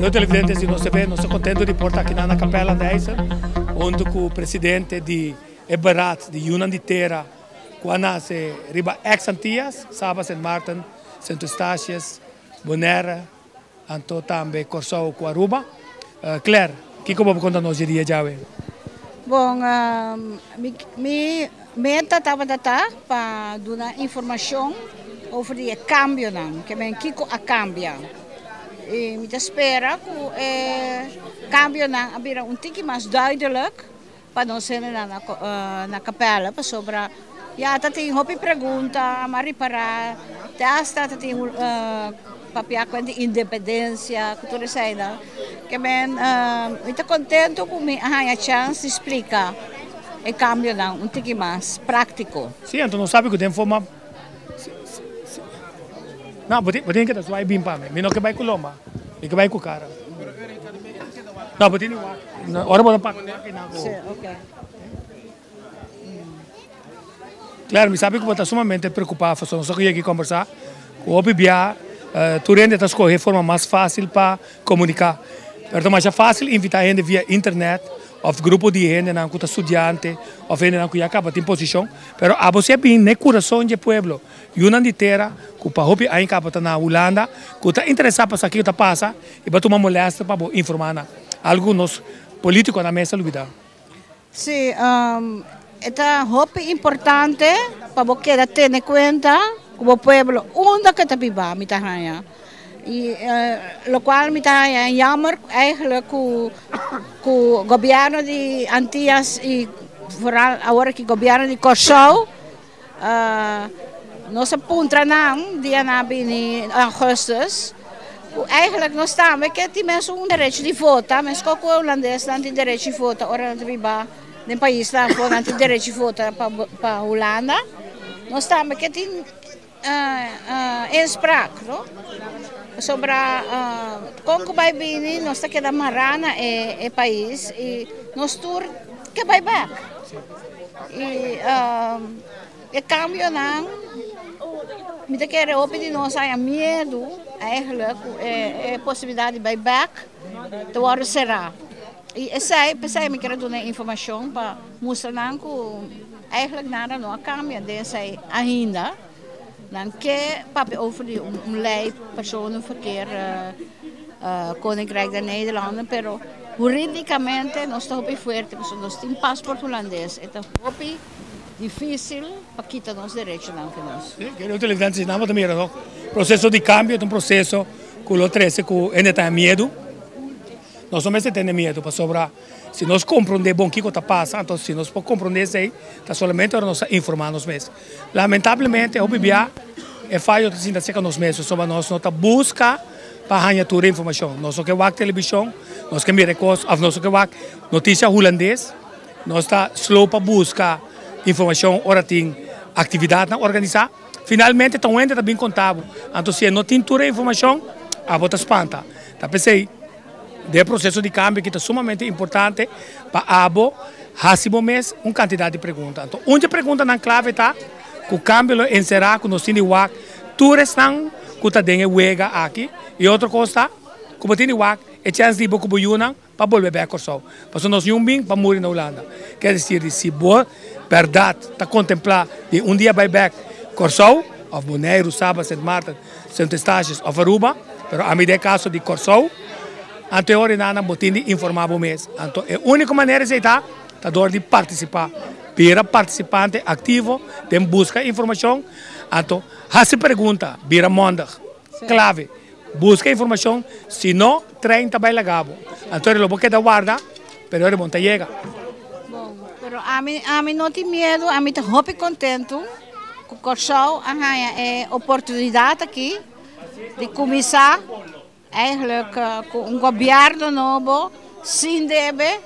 Eu, televidentes de nós TV, nós estamos contentes de portar aqui na Capela 10, onde o presidente de Eberat, de União de Terra, quando se riba ex-Antillas, Saba, St. Martin, Santo Estácias, Bonaire, Anto também Corsou com Aruba. Claire, o que você conta nos dia já? Bom, me meta estava para dar informação sobre o cambio, que é Kiko a cambia. E me espera que o cambio abira pouco mais duidelijk para nós na capela, para sobre já tem hobby pergunta, mas reparar, está tem papel de independência, que tudo isso aí, que bem, estou contente com a chance de explicar o cambio pouco mais prático. Sim, então não sabe que tem forma. Não, pode que das vai bem para mim, não que vai com lomba, que vai com cara. Não, pode nem vai. Ora pode para aqui não. Sim, ok. Claro, me sabe que você está sumamente preocupado, só que eu aqui conversar, com o BBA, tu rende a escolher de forma mais fácil para comunicar. Então, mais é fácil invitar gente via internet, ou grupo de gente, não que estudante, ou gente não que acaba em posição, mas a você bem no coração do povo, e uma de terra, que para hopi aí acaba na Holanda, que está interessado para saber o que passa, e para tomar moléstia para informar alguns políticos na mesa lugar. Sim, é hopi importante para você ter em conta que o povo onde que está viva, mitahaya. E o qual mitahaya jammer eigenlijk que o governo de Antillas e vooral agora que o governo de Corsou nós apontamos dia na em agosto. Eigenlijk nós estamos que temos direito de votar, mas qualquer holandês não tem direito de votar, ora de viva no país lá fora não tem direito de votar para Holanda. Nós estamos que tem inspraak, não? Sobre como vai vir, nós estamos que marana é país e nós tur que vai back. E cambio não, me te quer ouvir nós há medo, eigenlijk é possibilidade de buyback, então agora será. E pensei me quero dar informação para mostrar que eigenlijk nada não cambia dessa ainda. Dan que papi over lei personenverkeer Koninkrijk der Nederlanden, pero juridicamente nós estamos bem forte, porque nós temos passaporte holandês. Então, é difícil para quitar os direitos não que nós. Quero televidentes ensinamos também o processo de cambio, é um processo que o 13 que ainda tem medo. Nós não temos medo para sobrar. Se nós compreendemos o que está passando, então se nós podemos compreender isso aí, está somente para nós informar-nos mesmos. Lamentavelmente, o BBA é falho de se nós mesmos, sobre nós não busca para ganhar toda a informação. Nós que vamos televisão, nós que miramos, nós que vamos notícia holandês, nós está slow para buscar informação, ora tem atividade na organizar. Finalmente, então ainda está bem contável. Então se não tem toda a informação, a bota espanta. Tá pensei do processo de cambio que é sumamente importante para abo hasibo mês quantidade de perguntas. Então, onde pergunta na clave está que o cambio encerrar que nós temos o tu restam que está dentro wega aqui e outra coisa que você tem o é chance de boco buiuna para volver a Corsou. Porque nós não bem para morrer na Holanda. Quer dizer, se boa verdade está contemplar de dia vai back Corsou, ou Bonaire, Saba, St. Martin, Santo Estácias, ou Aruba, mas a minha caso de Corsou. Então, agora não botini informavo mês. Então, a única maneira de estar de participar. Para participante ativo, tem busca informação. Então, se pergunta, vira monda, clave, busca informação, se não, 30 vai legado. Então, ele vai guarda, mas ele não chega. Bom, mas a mim não tem medo, a mim estou muito contente. O Corsou é oportunidade aqui de começar. Eigenlijk governo novo, sim deve,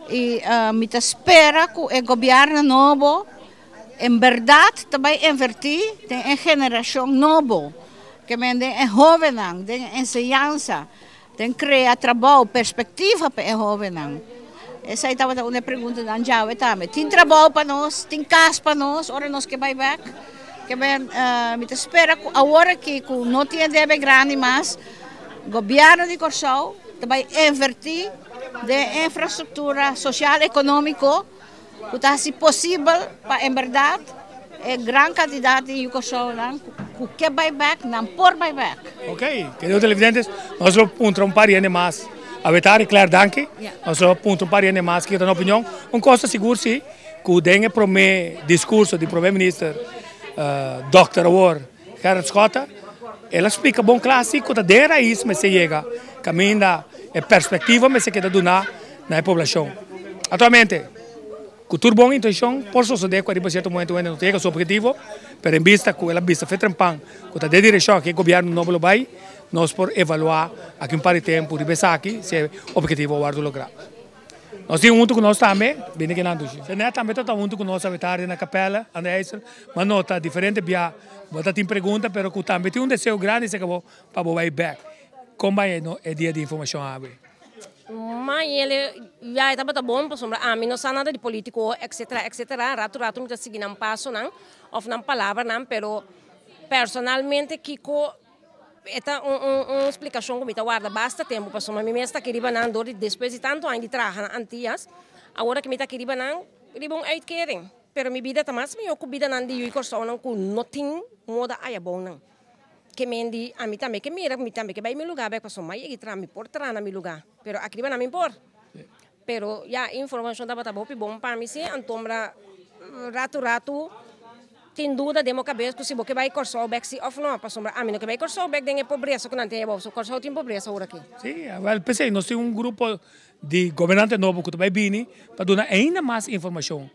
e me espera que o governo novo, em verdade, também invertir em geração nova, que é jovem, tem ensinança, tem criar trabalho, perspectiva para os jovens. Essa estava uma pergunta da Jawa também. Tem trabalho para nós, tem casa para nós, ora nós que vai back. Que bem, me espera agora que não tinha débito grande mais, o governo de Corsão vai investir de infraestrutura social e econômica, que está se possível para, em verdade, é grande quantidade de Corsão, que vai back, não por vai back. Ok, queridos televidentes, nós vamos um par de anos mais. A vetar, claro, danke. Nós vamos um par de anos mais que a opinião. Coisa seguro, sim, que o dengue para o discurso do primeiro-ministro Dr. Award, Gerard Schotter, ela explica bom clássico da de raiz, mas se chega, caminho da perspectiva, mas se quer donar na população. Atualmente, com tudo bom intenção, por suceder com a certo momento não tem seu objetivo, mas em vista que ela vista feita trampang, com a direção que o governo não vai, nós por evaluar aqui um par de tempo de pensar aqui se é objetivo ou lograr. Nós temos junto com nós também, bem que não duche. Se não também está junto com nós a vetar na capela, a Neisser, mas não está diferente bia. Bota tem pergunta, pero que também tem desejo grande se acabou para boa back. Como é o dia de informação abre? Mas ele já estava bom para sombra. A mim não sabe nada de político, etc, etc. Rato me está seguindo um passo não, ou não palavra não, pero personalmente Kiko esta uma explicação como está guarda basta tempo para somar me está querendo não dor depois de tanto ainda trabalhar antias agora que me está querendo não ribon uitkering pero mi vida tamas me ocupa vida não de eu corso não com nothing moda aí bom não que me di a mim também que mira me também que vai me lugar para somar e tra me por tra na mi lugar pero aqui não me impor pero já informação da bata bom para mim se antombra rato tem dúvida de minha cabeça se você vai cortar o back se ou não para sombra a mim não que vai cortar o back tem pobreza que não tem bolsa cortar tem pobreza agora aqui sim well pensei nós temos grupo de governante novo que vai vir para dar ainda mais informação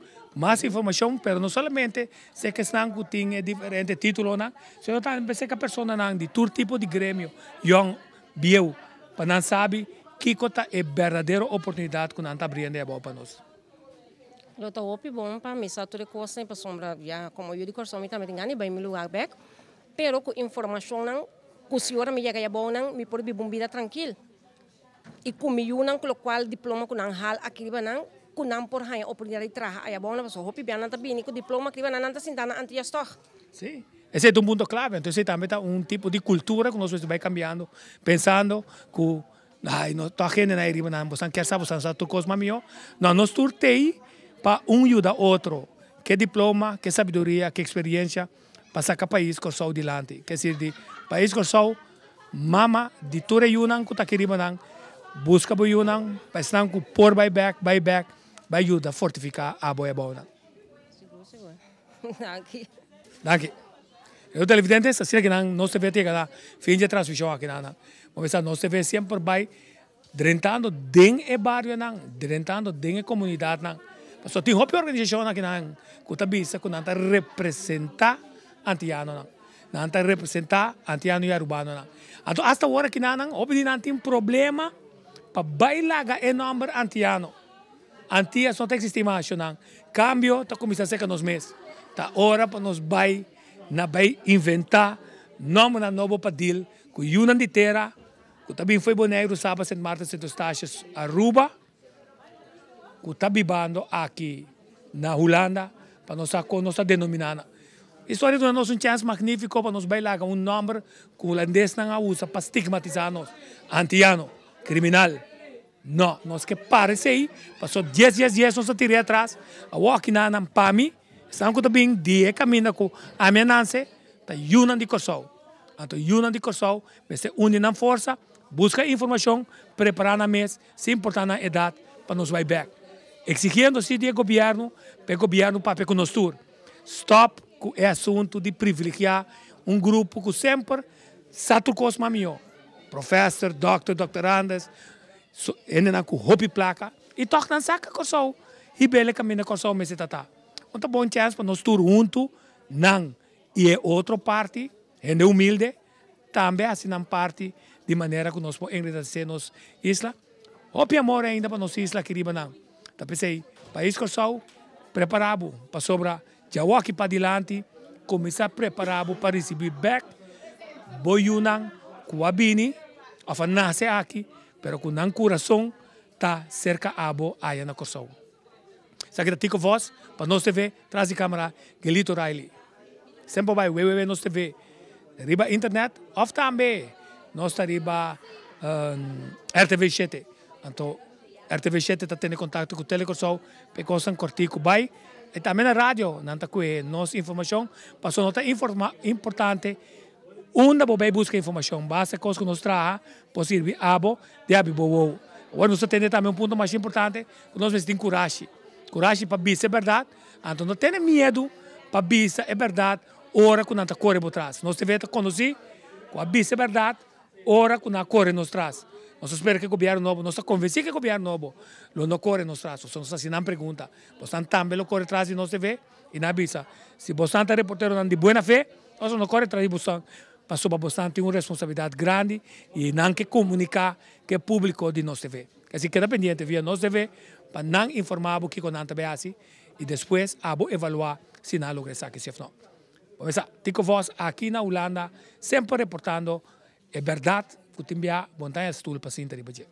pero não somente se que estão que tem diferente título não se também pensei que a pessoa não de todo tipo de grêmio young bio para não sabe que cota é verdadeira oportunidade que não está abrindo para nós. Eu estou bom para mim, só tudo coisa para sombra, já como eu digo, só me também tem bem me lugar back, pero com informação não, com o senhor me chega bom não, me pode viver uma vida tranquila. E com me não com o qual diploma com não hal aqui não, com não por aí oportunidade de trabalhar, aí bom não, só hope bem não tá bem, com diploma aqui não tá sentando antes de estar. Sim. Esse é um ponto clave, então esse também está tipo de cultura que nós vai cambiando, pensando que ai, não tô aqui na iriba não, você quer saber você tu coisa mamio, não nós turtei para ajudar outro, que diploma, que sabedoria, que experiência, para sacar o país corso adiante. Quer dizer, de país corso, mama, de toda Yunnan, que está querendo, busca para Yunnan, para estar com por vai back, vai ajudar a fortificar a boa boa. Seguro. Daqui. Eu televidente, assim que não se vê que fim de transmissão aqui não se vê sempre vai drentando dentro do bairro drentando dentro da comunidade só tem uma organização aqui que está vista que não está representar antiano não está representar antiano e urbano então hasta agora que não tem problema para bailar o número antiano antia só tem estimação cambio está começando a ser que nos meses está hora para nos vai inventar nome novo para deal com Yunan de terra que também foi boneiro sábado São Marta dos Taxas Aruba que está vivendo aqui na Holanda para nós denominar. A história de nós chance magnífico para nos bailar um nome que o holandês não usa para estigmatizar-nos. Antiano, criminal. Não, nós que parece passou 10 nós tirei atrás. A aqui na PAMI, estão também de caminho com a ameaça da Yunan de Corsol. Então, Yunan de Corsol, você une na força, busca informação, preparar na mesa, se importar na idade, para nos vai back. Exigindo-se do governo, para o governo para conosco. Stop com o assunto de privilegiar um grupo que sempre sabe coisa maior. Professor, doutorandas, ainda com roupa e placa, e toca na saca com o e bele caminho com o mês de tata. Então, bom chance para nós todos juntos, não. E é outra parte, gente humilde, também assinam parte de maneira que nós podemos enriquecer nossa isla. Hope amor ainda para nossa isla que riba não. Então pensei, país corso preparado para sobra, já aqui para adiante, começar preparado para receber back, boiunan, kuabini, a nasce aqui, pero com não coração, tá cerca abo aí na corso. Sabe que tico voz, para nós ver, traz de câmera, Gelito Riley. sempre vai www nos TV, riba internet, of também nós riba RTV7. Então, RTV7 está tendo contato com o Telecorsol, para coisa cortico vai. E também na rádio, não está com nossa informação, passou nota importante. Onde você busca informação, basta coisa que nos traz, possível, de abrir. Agora, nós temos também ponto mais importante, que nós temos coragem. Coragem para dizer a verdade, então não tem medo para dizer a verdade, hora que não está correndo por trás. Nós devemos conhecer, com a dizer a verdade, hora que não corre nos traz. Nós esperamos que o governo novo, nós convencemos que o governo novo não corre nos traz. Nós assinamos pergunta, você também lo corre atrás de nós TV e na avisa. Se você é reportero de boa fé, nós não corre atrás de você. Passou para você tem uma responsabilidade grande e não que comunicar que é público de nós TV. Assim, queda pendiente via nós TV para não informar o que não também assim e depois evaluar se não logra isso aqui se não. Vamos lá, tico voz aqui na Holanda sempre reportando a verdade que tem a montanha estudo para se interagir.